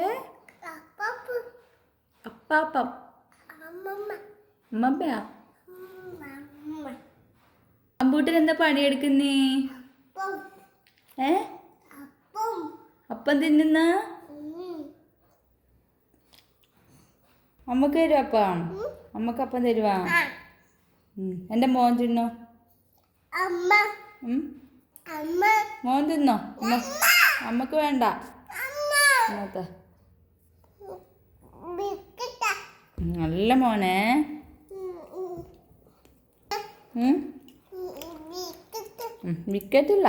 ഏ അപ്പാപ്പം അമ്മമ്മയാ അമ്പൂട്ടൻ എന്താ പണിയെടുക്കുന്നേ? ഏ അപ്പം തിന്നുന്ന അമ്മക്ക് തരുവാ അപ്പം? അമ്മക്ക് അപ്പം തരുവാ? എൻ്റെ മോൻ തിന്നോ? മോൻ തിന്നോ? അമ്മക്ക് വേണ്ട ഇന്നത്തെ നല്ല മോനെ. വിക്കറ്റില്ല.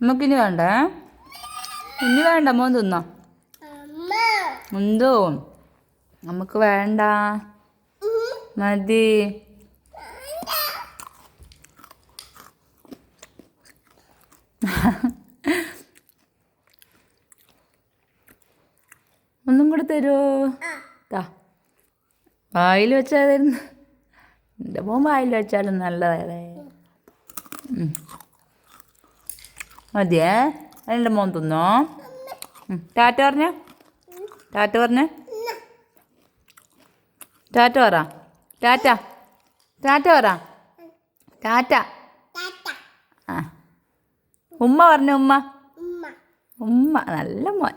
നമുക്കിനി വേണ്ടേ? ഇനി വേണ്ട. മോൻ തിന്നോ? എന്തോ നമുക്ക് വേണ്ട, മതി. ഒന്നും കൂടെ തരുമോ? വായിൽ വെച്ചാൽ തരുന്നു. എൻ്റെ മോൻ വായിൽ വെച്ചാലും നല്ലതല്ലേ. മതിയേ? എൻ്റെ മോൻ തിന്നോ? ടാറ്റ പറഞ്ഞ, ടാറ്റ പറഞ്ഞ, ടാറ്റ പറ, ടാറ്റ, ടാറ്റ പറ, ടാറ്റ. ആ ഉമ്മ പറഞ്ഞ, ഉമ്മ, ഉമ്മ. നല്ല മോൻ.